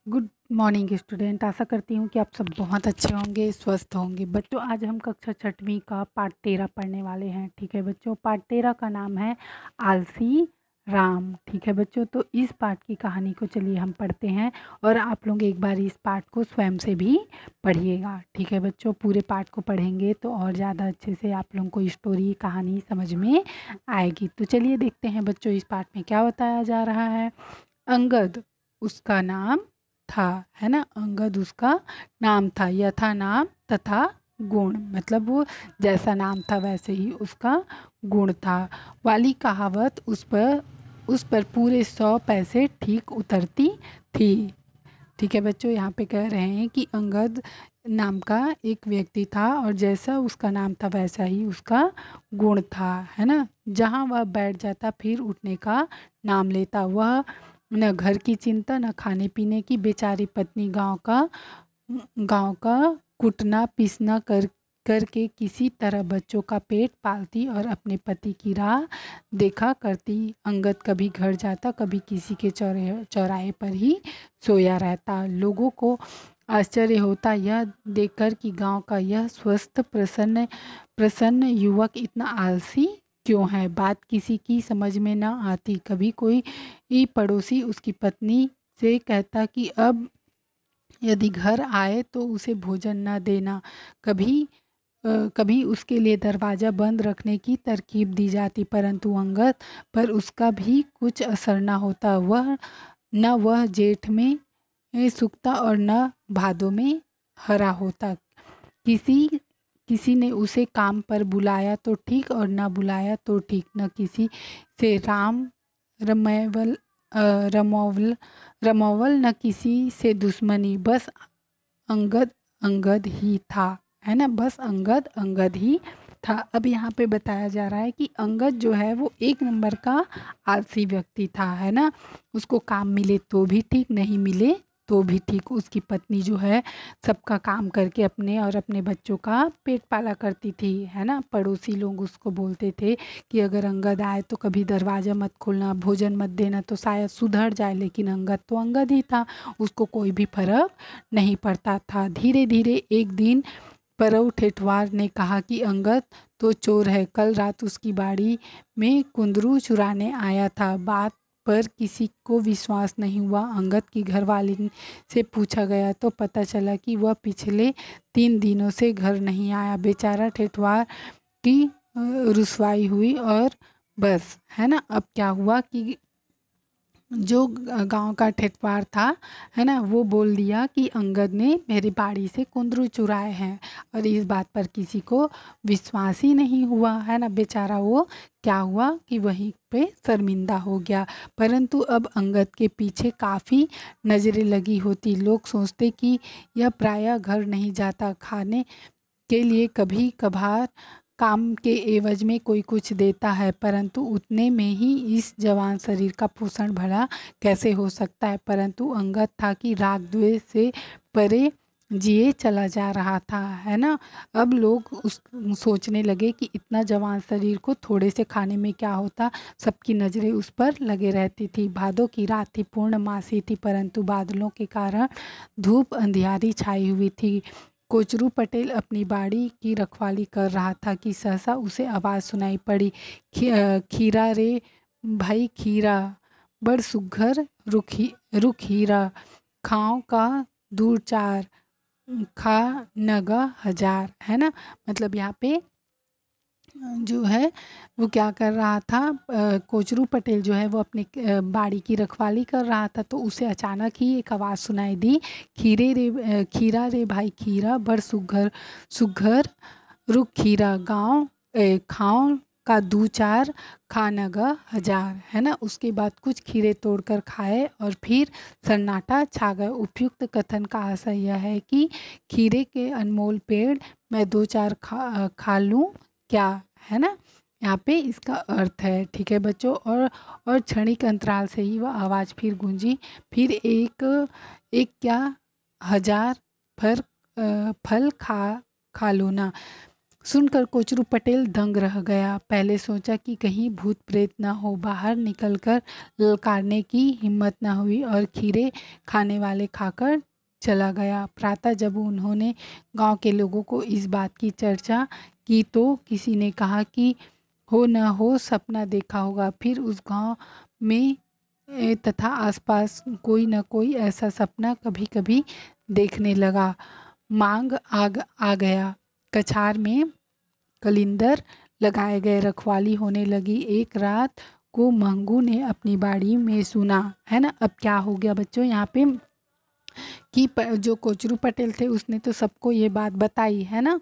Good morning student. आशा करती हूँ कि आप सब बहुत अच्छे होंगे, स्वस्थ होंगे। बच्चों, आज हम कक्षा छठवीं का पाठ 13 पढ़ने वाले हैं। ठीक है बच्चों, पाठ 13 का नाम है आलसी राम। ठीक है बच्चों, तो इस पाठ की कहानी को चलिए हम पढ़ते हैं और आप लोग एक बार इस पाठ को स्वयं से भी पढ़िएगा। ठीक है बच्चों, पूरे पाठ को पढ़ेंगे तो और ज़्यादा अच्छे से आप लोगों को स्टोरी कहानी समझ में आएगी। तो चलिए देखते हैं बच्चों, इस पाठ में क्या बताया जा रहा है। अंगद उसका नाम था, है ना। अंगद उसका नाम था। यथा नाम तथा गुण, मतलब वो जैसा नाम था वैसे ही उसका गुण था। वाली कहावत उस पर पूरे 100 पैसे ठीक उतरती थी। ठीक है बच्चों, यहाँ पे कह रहे हैं कि अंगद नाम का एक व्यक्ति था और जैसा उसका नाम था वैसा ही उसका गुण था, है ना। जहाँ वह बैठ जाता फिर उठने का नाम लेता। वह न घर की चिंता न खाने पीने की। बेचारी पत्नी गांव का कुटना पीसना करके किसी तरह बच्चों का पेट पालती और अपने पति की राह देखा करती। अंगद कभी घर जाता, कभी किसी के चौराहे पर ही सोया रहता। लोगों को आश्चर्य होता यह देखकर कि गांव का यह स्वस्थ प्रसन्न प्रसन्न युवक इतना आलसी क्यों है। बात किसी की समझ में न आती। कभी कोई पड़ोसी उसकी पत्नी से कहता कि अब यदि घर आए तो उसे भोजन न देना। कभी उसके लिए दरवाज़ा बंद रखने की तरकीब दी जाती, परंतु अंगद पर उसका भी कुछ असर न होता। वह जेठ में सूखता और न भादों में हरा होता। किसी किसी ने उसे काम पर बुलाया तो ठीक और न बुलाया तो ठीक। न किसी से राम रमैवल रमौवल रमौवल न किसी से दुश्मनी। बस अंगद अंगद ही था, है ना। बस अंगद अंगद ही था। अब यहाँ पे बताया जा रहा है कि अंगद जो है वो एक नंबर का आलसी व्यक्ति था, है ना। उसको काम मिले तो भी ठीक, नहीं मिले तो भी ठीक। उसकी पत्नी जो है सबका काम करके अपने और अपने बच्चों का पेट पाला करती थी, है ना। पड़ोसी लोग उसको बोलते थे कि अगर अंगद आए तो कभी दरवाज़ा मत खोलना, भोजन मत देना तो शायद सुधर जाए। लेकिन अंगद तो अंगद ही था, उसको कोई भी फर्क नहीं पड़ता था। धीरे धीरे एक दिन परव ठेठवार ने कहा कि अंगद तो चोर है, कल रात उसकी बाड़ी में कुंदरू चुराने आया था। बात पर किसी को विश्वास नहीं हुआ। अंगद की घरवाली से पूछा गया तो पता चला कि वह पिछले 3 दिनों से घर नहीं आया। बेचारा ठेठवार की रुसवाई हुई और बस, है ना। अब क्या हुआ कि जो गांव का ठेठवार था, है ना, वो बोल दिया कि अंगद ने मेरी बाड़ी से कुंदरू चुराए हैं। और इस बात पर किसी को विश्वास ही नहीं हुआ, है ना। बेचारा वो क्या हुआ कि वहीं पे शर्मिंदा हो गया। परंतु अब अंगद के पीछे काफ़ी नज़रें लगी होती। लोग सोचते कि यह प्रायः घर नहीं जाता, खाने के लिए कभी कभार काम के एवज में कोई कुछ देता है, परंतु उतने में ही इस जवान शरीर का पोषण भला कैसे हो सकता है। परंतु अंगद था कि राग द्वेष से परे जिए चला जा रहा था, है ना। अब लोग उस सोचने लगे कि इतना जवान शरीर को थोड़े से खाने में क्या होता। सबकी नज़रें उस पर लगे रहती थी। भादों की रात थी, पूर्णमासी थी, परंतु बादलों के कारण धूप अंधियारी छाई हुई थी। कोचरू पटेल अपनी बाड़ी की रखवाली कर रहा था कि सहसा उसे आवाज़ सुनाई पड़ी, खीरा रे भाई खीरा, बड़ सुघर रुख हीरा, खाओ का दूर चार, खा नगा हजार, है ना। मतलब यहाँ पे जो है वो क्या कर रहा था, कोचरू पटेल जो है वो अपनी बाड़ी की रखवाली कर रहा था। तो उसे अचानक ही एक आवाज़ सुनाई दी, खीरा रे भाई खीरा, बड़ सुघर सुघर रुख खीरा, खाओ का दू चार, खानगा हजार, है ना। उसके बाद कुछ खीरे तोड़कर खाए और फिर सन्नाटा छा गया। उपयुक्त कथन का आशय यह है कि खीरे के अनमोल पेड़ मैं 2-4 खा लूँ क्या, है ना। यहाँ पे इसका अर्थ है। ठीक है बच्चों, और क्षणिक अंतराल से ही वह आवाज़ फिर गूंजी, फिर एक एक क्या हजार फल खा लो ना। सुनकर कोचरू पटेल दंग रह गया। पहले सोचा कि कहीं भूत प्रेत न हो, बाहर निकलकर ललकारने की हिम्मत न हुई और खीरे खाने वाले खाकर चला गया। प्रातः जब उन्होंने गांव के लोगों को इस बात की चर्चा की तो किसी ने कहा कि हो न हो सपना देखा होगा। फिर उस गांव में तथा आसपास कोई न कोई ऐसा सपना कभी कभी देखने लगा। मांग आ गया। कछार में कलिंदर लगाए गए, रखवाली होने लगी। एक रात को मंगू ने अपनी बाड़ी में सुना, है ना। अब क्या हो गया बच्चों यहाँ पे कि जो कोचरू पटेल थे उसने तो सबको ये बात बताई, है ना,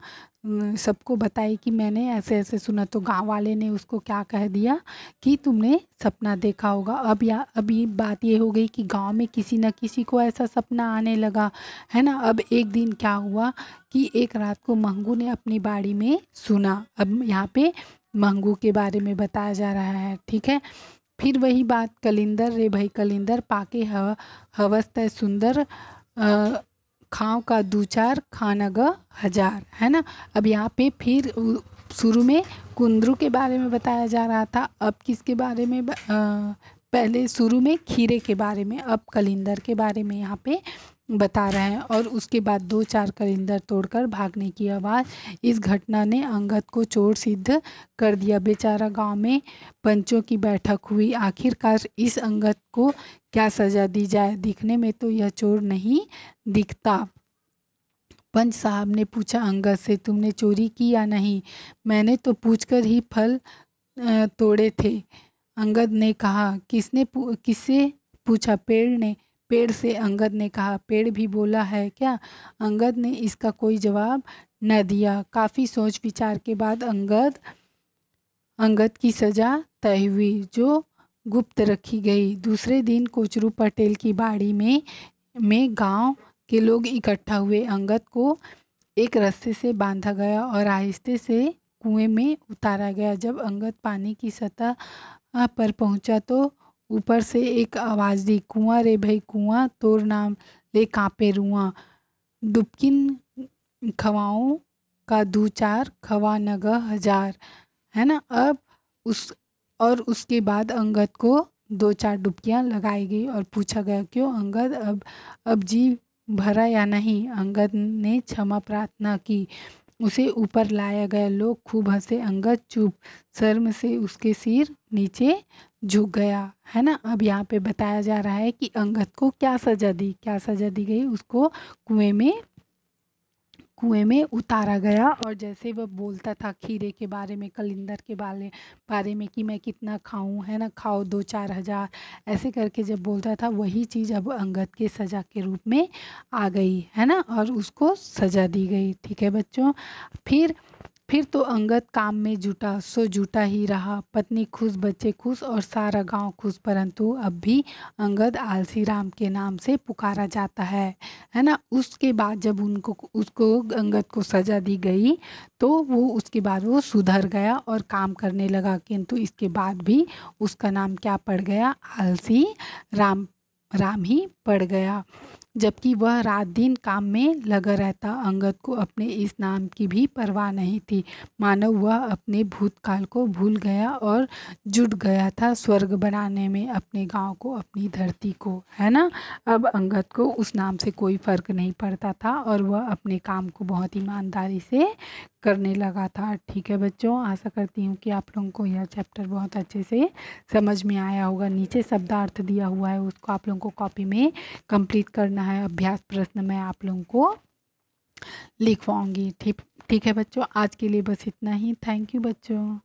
सबको बताई कि मैंने ऐसे ऐसे सुना। तो गांव वाले ने उसको क्या कह दिया कि तुमने सपना देखा होगा। अब ये बात ये हो गई कि गांव में किसी न किसी को ऐसा सपना आने लगा, है ना। अब एक दिन क्या हुआ कि एक रात को मंगू ने अपनी बाड़ी में सुना। अब यहाँ पे मंगू के बारे में बताया जा रहा है, ठीक है। फिर वही बात, कलिंदर रे भाई कलिंदर पाके हवस तय सुंदर खाँव का दू चार खाना ग हजार, है ना। अब यहाँ पे फिर शुरू में कुंदरू के बारे में बताया जा रहा था, अब किसके बारे में पहले शुरू में खीरे के बारे में, अब कलिंदर के बारे में यहाँ पे बता रहे हैं। और उसके बाद दो चार कलिंदर तोड़कर भागने की आवाज़। इस घटना ने अंगद को चोर सिद्ध कर दिया। बेचारा गांव में पंचों की बैठक हुई। आखिरकार इस अंगद को क्या सज़ा दी जाए। दिखने में तो यह चोर नहीं दिखता। पंच साहब ने पूछा अंगद से, तुमने चोरी की या नहीं। मैंने तो पूछकर ही फल तोड़े थे। अंगद ने कहा। किससे पूछा। पेड़ ने। पेड़ से, अंगद ने कहा। पेड़ भी बोला है क्या। अंगद ने इसका कोई जवाब न दिया। काफ़ी सोच विचार के बाद अंगद की सज़ा तय हुई, जो गुप्त रखी गई। दूसरे दिन कोचरू पटेल की बाड़ी में गांव के लोग इकट्ठा हुए। अंगद को एक रस्से से बांधा गया और आहिस्ते से कुएं में उतारा गया। जब अंगद पानी की सतह पर पहुंचा तो ऊपर से एक आवाज़ दी, कुआं रे भाई कुआं, तोर नाम ले कांपे रुआं, डुबकिन खवाओं का दू चार खवा नग हजार, है ना। अब उसके बाद अंगद को दो चार डुबकियां लगाई गई और पूछा गया, क्यों अंगद, अब जी भरा या नहीं। अंगद ने क्षमा प्रार्थना की। उसे ऊपर लाया गया। लोग खूब हंसे। अंगद चुप, शर्म से उसके सिर नीचे झुक गया, है ना। अब यहाँ पे बताया जा रहा है कि अंगद को क्या सज़ा दी गई। उसको कुएं में उतारा गया। और जैसे वह बोलता था खीरे के बारे में, कलिंदर के बारे में कि मैं कितना खाऊं, है ना, खाओ दो चार हजार, ऐसे करके जब बोलता था वही चीज़ अब अंगद के सज़ा के रूप में आ गई, है ना, और उसको सज़ा दी गई। ठीक है बच्चों। फिर तो अंगद काम में जुटा, सो जुटा ही रहा। पत्नी खुश, बच्चे खुश और सारा गांव खुश। परंतु अब भी अंगद आलसी राम के नाम से पुकारा जाता है ना। उसके बाद जब उसको अंगद को सज़ा दी गई तो उसके बाद वो सुधर गया और काम करने लगा। किंतु इसके बाद भी उसका नाम क्या पड़ गया, आलसी राम ही पड़ गया। जबकि वह रात दिन काम में लगा रहता। अंगद को अपने इस नाम की भी परवाह नहीं थी। मानो वह अपने भूतकाल को भूल गया और जुट गया था स्वर्ग बनाने में अपने गांव को, अपनी धरती को, है ना। अब अंगद को उस नाम से कोई फ़र्क नहीं पड़ता था और वह अपने काम को बहुत ईमानदारी से करने लगा था। ठीक है बच्चों, आशा करती हूँ कि आप लोगों को यह चैप्टर बहुत अच्छे से समझ में आया होगा। नीचे शब्दार्थ दिया हुआ है, उसको आप लोगों को कॉपी में कंप्लीट करना है। अभ्यास प्रश्न मैं आप लोगों को लिखवाऊंगी। ठीक है बच्चों, आज के लिए बस इतना ही। थैंक यू बच्चों।